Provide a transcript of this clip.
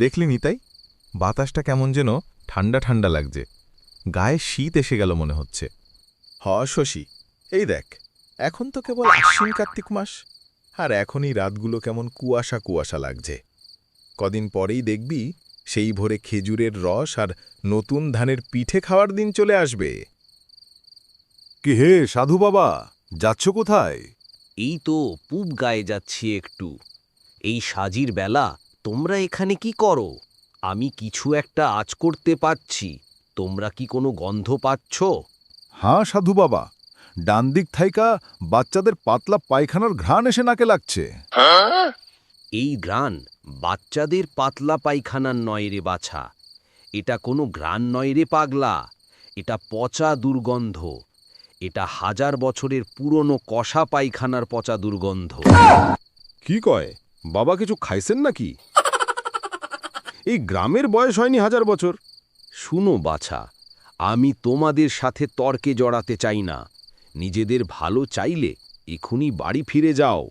দেখলি নিতাই, বাতাসটা কেমন যেন ঠান্ডা ঠান্ডা লাগছে, গায়ে শীত এসে গেল মনে হচ্ছে। শশী, এই দেখ, এখন তো কেবল আশ্বিন কার্তিক মাস, আর এখনই রাতগুলো কেমন কুয়াশা কুয়াশা লাগছে। কদিন পরেই দেখবি সেই ভোরে খেজুরের রস আর নতুন ধানের পিঠে খাওয়ার দিন চলে আসবে। কি হে সাধু বাবা, যাচ্ছ কোথায়? এই তো পূব গায়ে যাচ্ছি একটু। এই সাজির বেলা তোমরা এখানে কি করো? আমি কিছু একটা আঁচ করতে পাচ্ছি, তোমরা কি কোনো গন্ধ পাচ্ছ? হাঁ সাধু বাবা, ডান দিক থাইকা বাচ্চাদের পাতলা পায়খানার ঘ্রাণ এসে নাকে লাগছে। এই ঘ্রাণ বাচ্চাদের পাতলা পায়খানার নয় রে বাছা, এটা কোনো ঘ্রাণ নয় রে পাগলা, এটা পচা দুর্গন্ধ, এটা 1000 বছরের পুরনো কষা পায়খানার পচা দুর্গন্ধ। কি কয় বাবা, কিছু খাইছেন নাকি? এই গ্রামের বয়স হয়নি 1000 বছর। শুনো বাছা, আমি তোমাদের সাথে তর্কে জড়াতে চাই না, নিজেদের ভালো চাইলে এখনই বাড়ি ফিরে যাও।